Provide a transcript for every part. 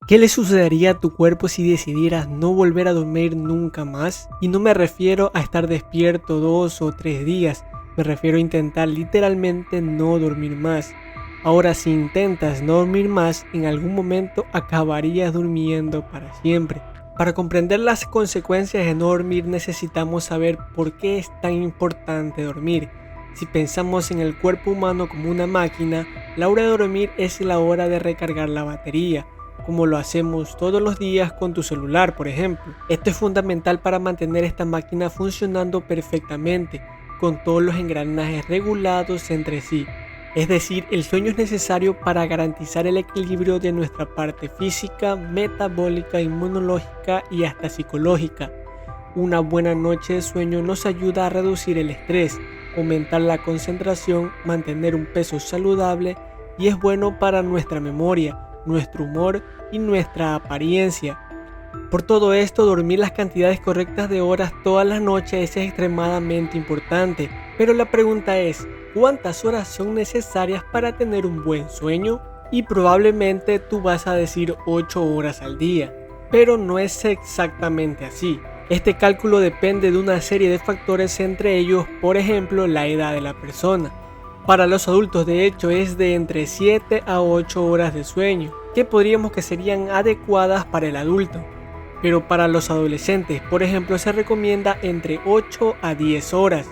¿Qué le sucedería a tu cuerpo si decidieras no volver a dormir nunca más? Y no me refiero a estar despierto 2 o 3 días, me refiero a intentar literalmente no dormir más. Ahora, si intentas no dormir más, en algún momento acabarías durmiendo para siempre. Para comprender las consecuencias de no dormir necesitamos saber por qué es tan importante dormir. Si pensamos en el cuerpo humano como una máquina, la hora de dormir es la hora de recargar la batería, como lo hacemos todos los días con tu celular, por ejemplo. Esto es fundamental para mantener esta máquina funcionando perfectamente, con todos los engranajes regulados entre sí. Es decir, el sueño es necesario para garantizar el equilibrio de nuestra parte física, metabólica, inmunológica y hasta psicológica. Una buena noche de sueño nos ayuda a reducir el estrés, aumentar la concentración, mantener un peso saludable y es bueno para nuestra memoria, nuestro humor y nuestra apariencia. Por todo esto, dormir las cantidades correctas de horas todas las noches es extremadamente importante. Pero la pregunta es, ¿cuántas horas son necesarias para tener un buen sueño? Y probablemente tú vas a decir 8 horas al día, pero no es exactamente así. Este cálculo depende de una serie de factores, entre ellos, por ejemplo, la edad de la persona. Para los adultos, de hecho, es de entre 7 a 8 horas de sueño, que podríamos que serían adecuadas para el adulto. Pero para los adolescentes, por ejemplo, se recomienda entre 8 a 10 horas.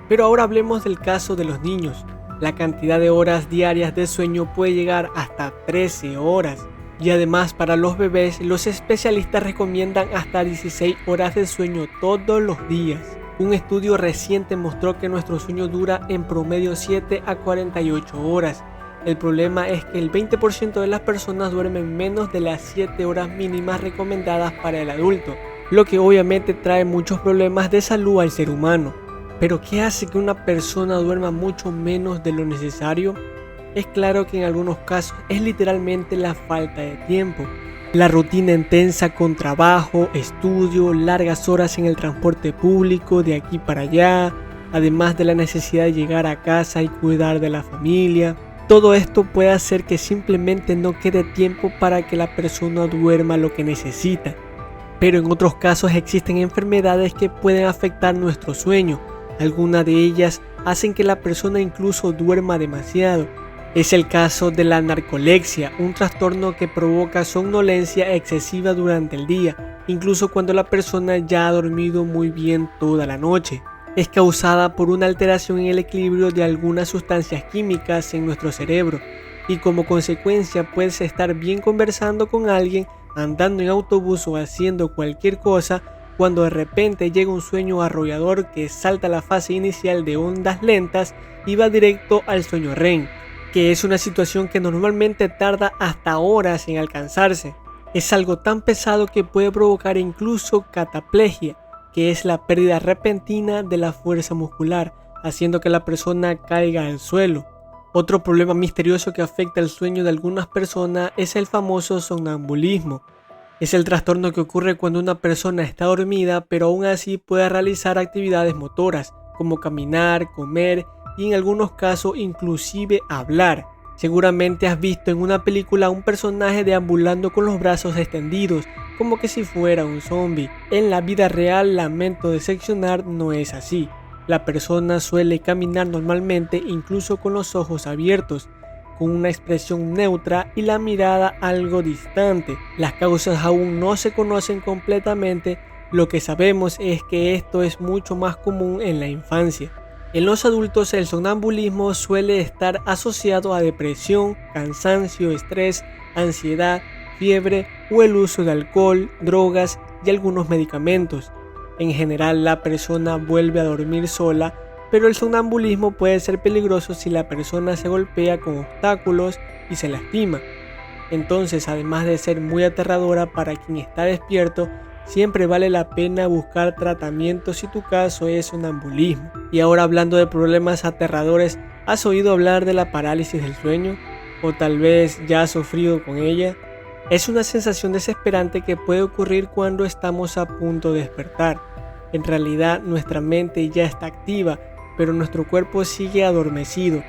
Pero ahora hablemos del caso de los niños. La cantidad de horas diarias de sueño puede llegar hasta 13 horas. Y además para los bebés, los especialistas recomiendan hasta 16 horas de sueño todos los días. Un estudio reciente mostró que nuestro sueño dura en promedio 7 a 48 horas. El problema es que el 20% de las personas duermen menos de las 7 horas mínimas recomendadas para el adulto, lo que obviamente trae muchos problemas de salud al ser humano. ¿Pero qué hace que una persona duerma mucho menos de lo necesario? Es claro que en algunos casos es literalmente la falta de tiempo. La rutina intensa con trabajo, estudio, largas horas en el transporte público de aquí para allá, además de la necesidad de llegar a casa y cuidar de la familia. Todo esto puede hacer que simplemente no quede tiempo para que la persona duerma lo que necesita. Pero en otros casos existen enfermedades que pueden afectar nuestro sueño. Algunas de ellas hacen que la persona incluso duerma demasiado. Es el caso de la narcolepsia, un trastorno que provoca somnolencia excesiva durante el día, incluso cuando la persona ya ha dormido muy bien toda la noche. Es causada por una alteración en el equilibrio de algunas sustancias químicas en nuestro cerebro y como consecuencia puedes estar bien conversando con alguien, andando en autobús o haciendo cualquier cosa cuando de repente llega un sueño arrollador que salta la fase inicial de ondas lentas y va directo al sueño REM, que es una situación que normalmente tarda hasta horas en alcanzarse. Es algo tan pesado que puede provocar incluso cataplegia, que es la pérdida repentina de la fuerza muscular, haciendo que la persona caiga al suelo. Otro problema misterioso que afecta el sueño de algunas personas es el famoso somnambulismo. Es el trastorno que ocurre cuando una persona está dormida, pero aún así puede realizar actividades motoras, como caminar, comer y en algunos casos inclusive hablar. Seguramente has visto en una película a un personaje deambulando con los brazos extendidos, como que si fuera un zombie. En la vida real, lamento decepcionar, no es así. La persona suele caminar normalmente incluso con los ojos abiertos, con una expresión neutra y la mirada algo distante. Las causas aún no se conocen completamente, lo que sabemos es que esto es mucho más común en la infancia. En los adultos el somnambulismo suele estar asociado a depresión, cansancio, estrés, ansiedad, fiebre o el uso de alcohol, drogas y algunos medicamentos. En general la persona vuelve a dormir sola, pero el somnambulismo puede ser peligroso si la persona se golpea con obstáculos y se lastima. Entonces, además de ser muy aterradora para quien está despierto, siempre vale la pena buscar tratamiento si tu caso es somnambulismo. Y ahora hablando de problemas aterradores, ¿has oído hablar de la parálisis del sueño? ¿O tal vez ya has sufrido con ella? Es una sensación desesperante que puede ocurrir cuando estamos a punto de despertar. En realidad nuestra mente ya está activa, pero nuestro cuerpo sigue adormecido.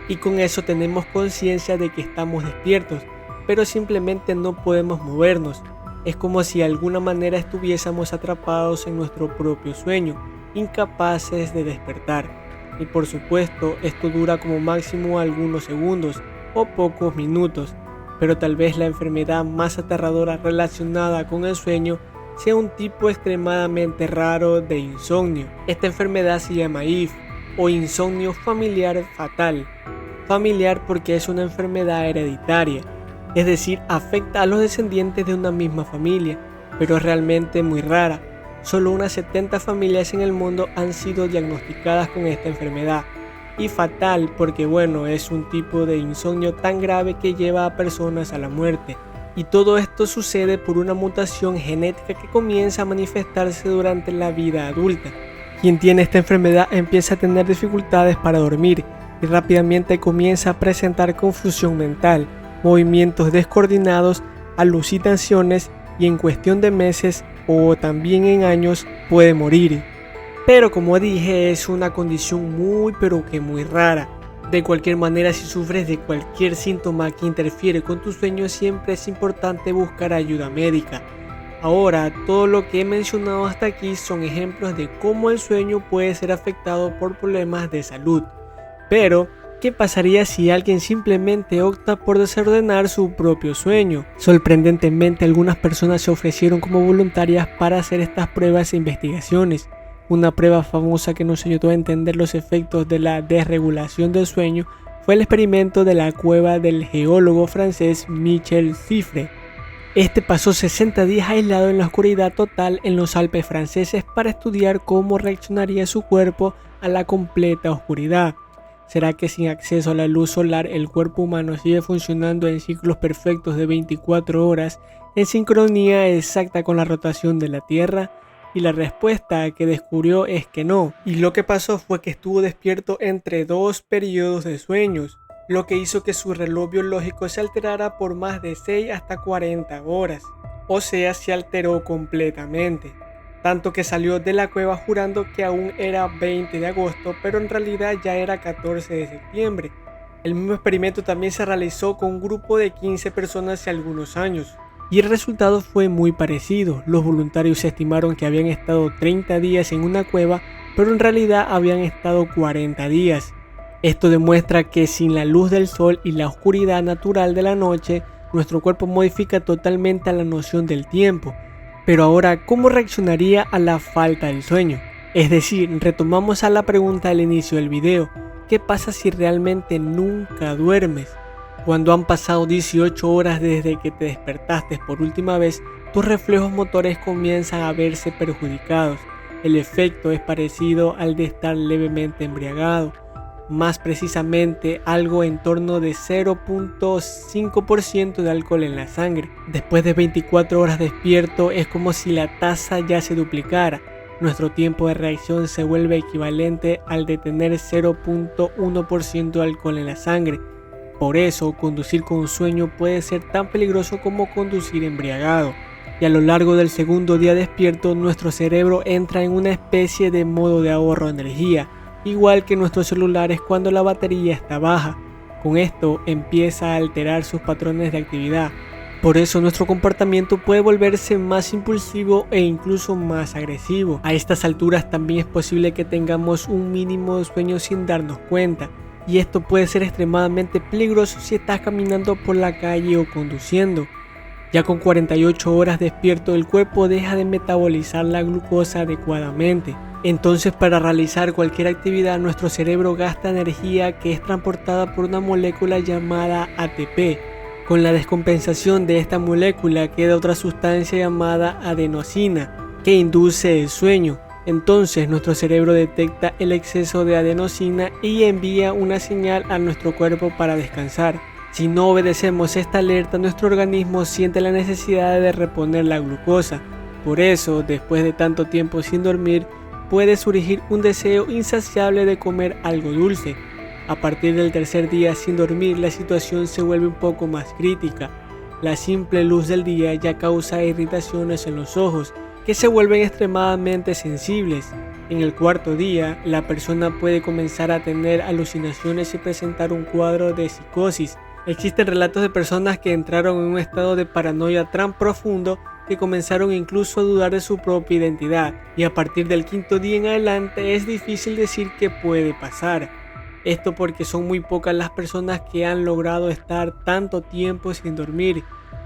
Y con eso tenemos conciencia de que estamos despiertos, pero simplemente no podemos movernos. Es como si de alguna manera estuviésemos atrapados en nuestro propio sueño, incapaces de despertar. Y por supuesto, esto dura como máximo algunos segundos o pocos minutos, pero tal vez la enfermedad más aterradora relacionada con el sueño sea un tipo extremadamente raro de insomnio. Esta enfermedad se llama IF o insomnio familiar fatal. Familiar porque es una enfermedad hereditaria, es decir, afecta a los descendientes de una misma familia, pero es realmente muy rara. Solo unas 70 familias en el mundo han sido diagnosticadas con esta enfermedad. Y fatal porque es un tipo de insomnio tan grave que lleva a personas a la muerte. Y todo esto sucede por una mutación genética que comienza a manifestarse durante la vida adulta. Quien tiene esta enfermedad empieza a tener dificultades para dormir y rápidamente comienza a presentar confusión mental, movimientos descoordinados, alucinaciones y en cuestión de meses o también en años puede morir. Pero como dije, es una condición muy rara. De cualquier manera, si sufres de cualquier síntoma que interfiere con tu sueño, siempre es importante buscar ayuda médica. Ahora, todo lo que he mencionado hasta aquí son ejemplos de cómo el sueño puede ser afectado por problemas de salud. Pero, ¿qué pasaría si alguien simplemente opta por desordenar su propio sueño? Sorprendentemente, algunas personas se ofrecieron como voluntarias para hacer estas pruebas e investigaciones. Una prueba famosa que nos ayudó a entender los efectos de la desregulación del sueño fue el experimento de la cueva del geólogo francés Michel Fifre. Este pasó 60 días aislado en la oscuridad total en los Alpes franceses para estudiar cómo reaccionaría su cuerpo a la completa oscuridad. ¿Será que sin acceso a la luz solar el cuerpo humano sigue funcionando en ciclos perfectos de 24 horas en sincronía exacta con la rotación de la Tierra? Y la respuesta que descubrió es que no. Y lo que pasó fue que estuvo despierto entre dos periodos de sueños, lo que hizo que su reloj biológico se alterara por más de 6 hasta 40 horas. O sea, se alteró completamente. Tanto que salió de la cueva jurando que aún era 20 de agosto, pero en realidad ya era 14 de septiembre. El mismo experimento también se realizó con un grupo de 15 personas hace algunos años. Y el resultado fue muy parecido. Los voluntarios estimaron que habían estado 30 días en una cueva, pero en realidad habían estado 40 días. Esto demuestra que sin la luz del sol y la oscuridad natural de la noche, nuestro cuerpo modifica totalmente la noción del tiempo. Pero ahora, ¿cómo reaccionaría a la falta del sueño? Es decir, retomamos a la pregunta al inicio del video. ¿Qué pasa si realmente nunca duermes? Cuando han pasado 18 horas desde que te despertaste por última vez, tus reflejos motores comienzan a verse perjudicados. El efecto es parecido al de estar levemente embriagado, más precisamente algo en torno de 0.5% de alcohol en la sangre. Después de 24 horas despierto es como si la tasa ya se duplicara. Nuestro tiempo de reacción se vuelve equivalente al de tener 0.1% de alcohol en la sangre. Por eso, conducir con sueño puede ser tan peligroso como conducir embriagado. Y a lo largo del segundo día despierto, nuestro cerebro entra en una especie de modo de ahorro de energía, igual que nuestros celulares cuando la batería está baja. Con esto empieza a alterar sus patrones de actividad. Por eso nuestro comportamiento puede volverse más impulsivo e incluso más agresivo. A estas alturas también es posible que tengamos un mínimo de sueño sin darnos cuenta. Y esto puede ser extremadamente peligroso si estás caminando por la calle o conduciendo. Ya con 48 horas despierto, el cuerpo deja de metabolizar la glucosa adecuadamente. Entonces, para realizar cualquier actividad, nuestro cerebro gasta energía que es transportada por una molécula llamada ATP. Con la descompensación de esta molécula queda otra sustancia llamada adenosina, que induce el sueño. Entonces nuestro cerebro detecta el exceso de adenosina y envía una señal a nuestro cuerpo para descansar. Si no obedecemos esta alerta, nuestro organismo siente la necesidad de reponer la glucosa. Por eso, después de tanto tiempo sin dormir, puede surgir un deseo insaciable de comer algo dulce. A partir del tercer día sin dormir, la situación se vuelve un poco más crítica. La simple luz del día ya causa irritaciones en los ojos, que se vuelven extremadamente sensibles. En el cuarto día, la persona puede comenzar a tener alucinaciones y presentar un cuadro de psicosis, Existen relatos de personas que entraron en un estado de paranoia tan profundo que comenzaron incluso a dudar de su propia identidad, y a partir del quinto día en adelante es difícil decir qué puede pasar. Esto porque son muy pocas las personas que han logrado estar tanto tiempo sin dormir,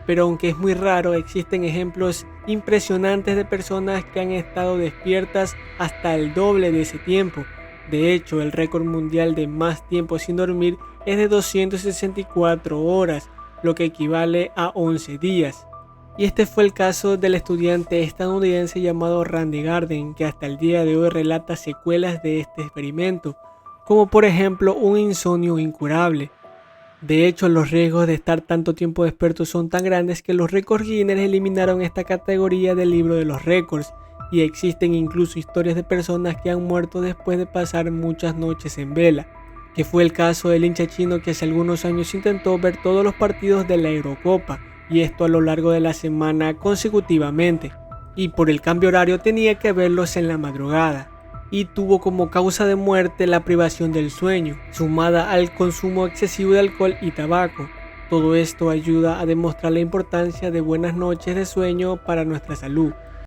pero aunque es muy raro, existen ejemplos impresionantes de personas que han estado despiertas hasta el doble de ese tiempo. De hecho, el récord mundial de más tiempo sin dormir es de 264 horas, lo que equivale a 11 días. Y este fue el caso del estudiante estadounidense llamado Randy Garden, que hasta el día de hoy relata secuelas de este experimento, como por ejemplo un insomnio incurable. De hecho, los riesgos de estar tanto tiempo despiertos son tan grandes que los récords Guinness eliminaron esta categoría del libro de los récords, y existen incluso historias de personas que han muerto después de pasar muchas noches en vela, que fue el caso del hincha chino que hace algunos años intentó ver todos los partidos de la Eurocopa, y esto a lo largo de la semana consecutivamente, y por el cambio horario tenía que verlos en la madrugada, y tuvo como causa de muerte la privación del sueño, sumada al consumo excesivo de alcohol y tabaco. Todo esto ayuda a demostrar la importancia de buenas noches de sueño para nuestra salud.